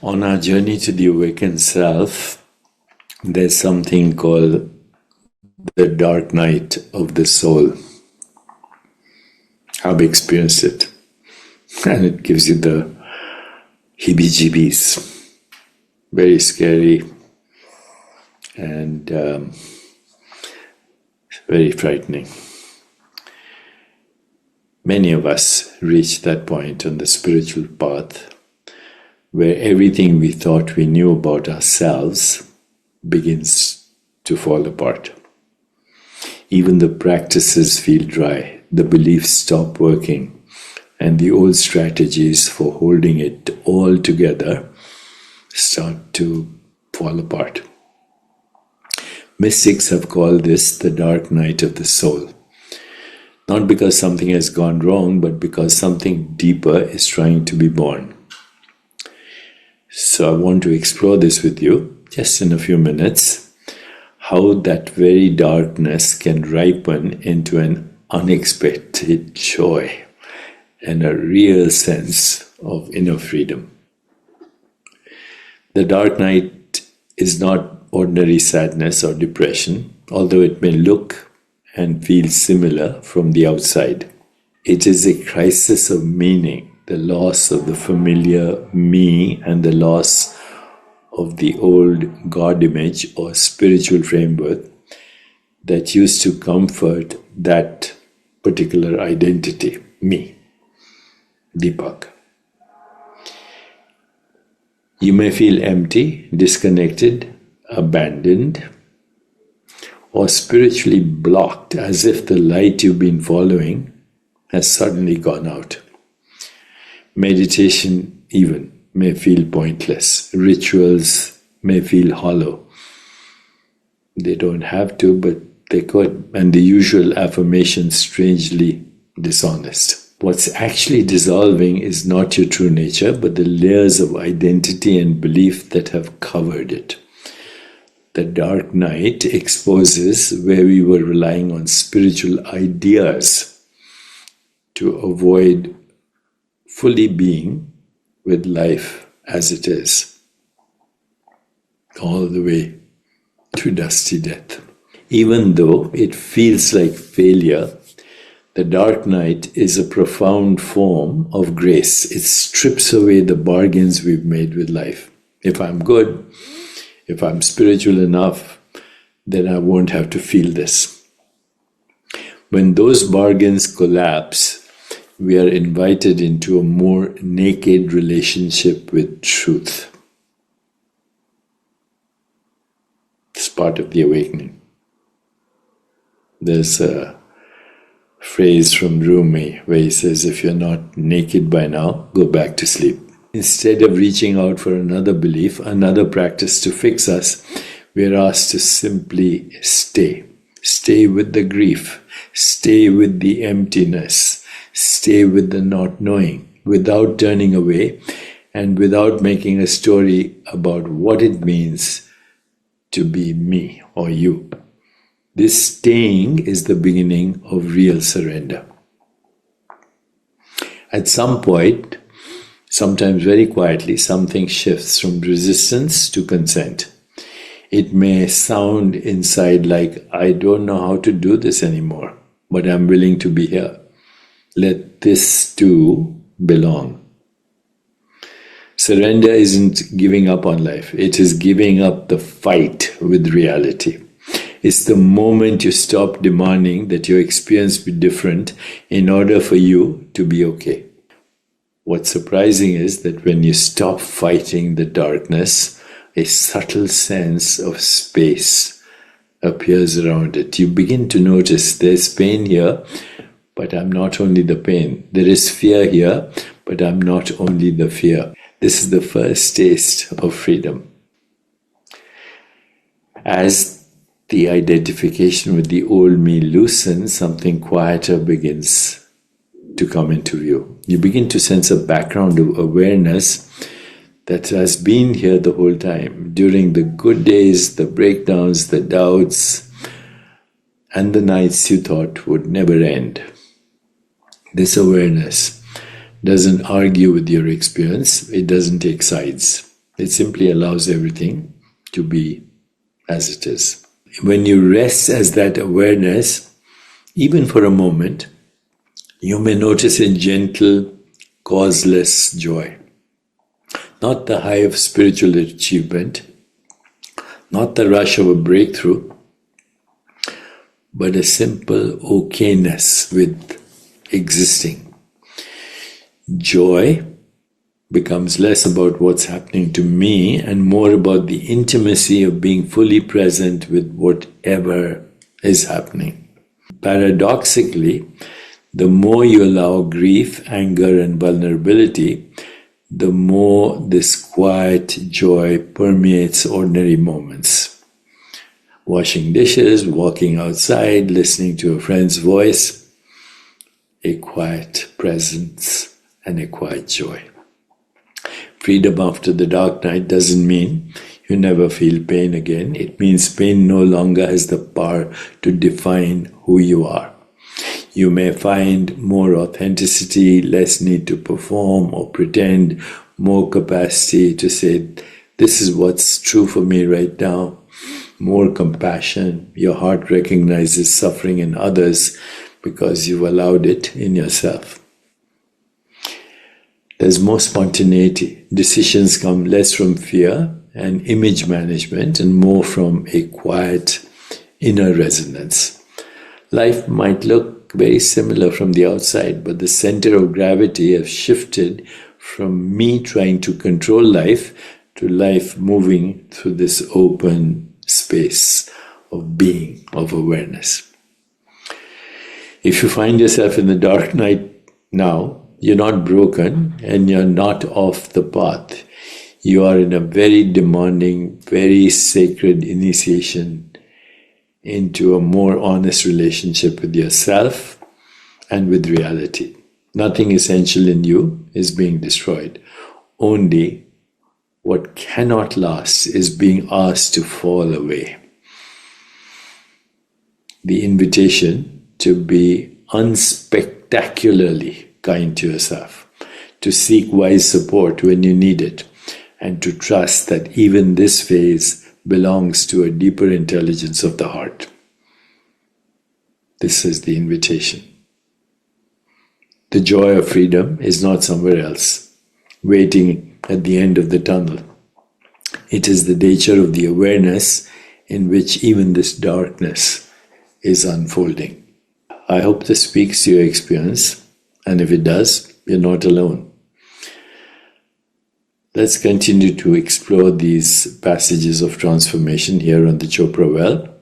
On our journey to the awakened self, there's something called the dark night of the soul. I've experienced it, and it gives you the heebie-jeebies. Very scary and very frightening. Many of us reach that point on the spiritual path where everything we thought we knew about ourselves begins to fall apart. Even the practices feel dry, the beliefs stop working, and the old strategies for holding it all together start to fall apart. Mystics have called this the dark night of the soul. Not because something has gone wrong, but because something deeper is trying to be born. So I want to explore this with you, just in a few minutes, how that very darkness can ripen into an unexpected joy and a real sense of inner freedom. The dark night is not ordinary sadness or depression, although it may look and feel similar from the outside. It is a crisis of meaning, the loss of the familiar me and the loss of the old God image or spiritual framework that used to comfort that particular identity, me, Deepak. You may feel empty, disconnected, abandoned, or spiritually blocked, as if the light you've been following has suddenly gone out. Meditation even may feel pointless. Rituals may feel hollow. They don't have to, but they could. And the usual affirmations strangely dishonest. What's actually dissolving is not your true nature, but the layers of identity and belief that have covered it. The dark night exposes where we were relying on spiritual ideas to avoid fully being with life as it is, all the way to dusty death. Even though it feels like failure, the dark night is a profound form of grace. It strips away the bargains we've made with life. If I'm good, if I'm spiritual enough, then I won't have to feel this. When those bargains collapse, we are invited into a more naked relationship with truth. It's part of the awakening. There's a phrase from Rumi where he says, if you're not naked by now, go back to sleep. Instead of reaching out for another belief, another practice to fix us, we are asked to simply stay. Stay with the grief. Stay with the emptiness. Stay with the not knowing, without turning away and without making a story about what it means to be me or you. This staying is the beginning of real surrender. At some point, sometimes very quietly, something shifts from resistance to consent. It may sound inside like, I don't know how to do this anymore, but I'm willing to be here. Let this too belong. Surrender isn't giving up on life. It is giving up the fight with reality. It's the moment you stop demanding that your experience be different in order for you to be okay. What's surprising is that when you stop fighting the darkness, a subtle sense of space appears around it. You begin to notice there's pain here, but I'm not only the pain. There is fear here, but I'm not only the fear. This is the first taste of freedom. As the identification with the old me loosens, something quieter begins to come into view. You begin to sense a background of awareness that has been here the whole time, during the good days, the breakdowns, the doubts, and the nights you thought would never end. This awareness doesn't argue with your experience, it doesn't take sides. It simply allows everything to be as it is. When you rest as that awareness, even for a moment, you may notice a gentle, causeless joy. Not the high of spiritual achievement, not the rush of a breakthrough, but a simple okayness with existing. Joy becomes less about what's happening to me and more about the intimacy of being fully present with whatever is happening. Paradoxically, the more you allow grief, anger, and vulnerability, the more this quiet joy permeates ordinary moments. Washing dishes, walking outside, listening to a friend's voice, a quiet presence and a quiet joy. Freedom after the dark night doesn't mean you never feel pain again. It means pain no longer has the power to define who you are. You may find more authenticity, less need to perform or pretend, more capacity to say, this is what's true for me right now. More compassion. Your heart recognizes suffering in others because you've allowed it in yourself. There's more spontaneity. Decisions come less from fear and image management and more from a quiet inner resonance. Life might look very similar from the outside, but the center of gravity has shifted from me trying to control life to life moving through this open space of being, of awareness. If you find yourself in the dark night now, you're not broken and you're not off the path. You are in a very demanding, very sacred initiation into a more honest relationship with yourself and with reality. Nothing essential in you is being destroyed. Only what cannot last is being asked to fall away. The invitation to be unspectacularly kind to yourself, to seek wise support when you need it, and to trust that even this phase belongs to a deeper intelligence of the heart. This is the invitation. The joy of freedom is not somewhere else, waiting at the end of the tunnel. It is the nature of the awareness in which even this darkness is unfolding. I hope this speaks to your experience, and if it does, you're not alone. Let's continue to explore these passages of transformation here on the Chopra Well,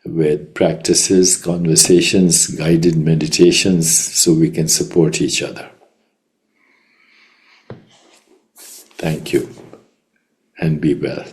with practices, conversations, guided meditations, so we can support each other. Thank you, and be well.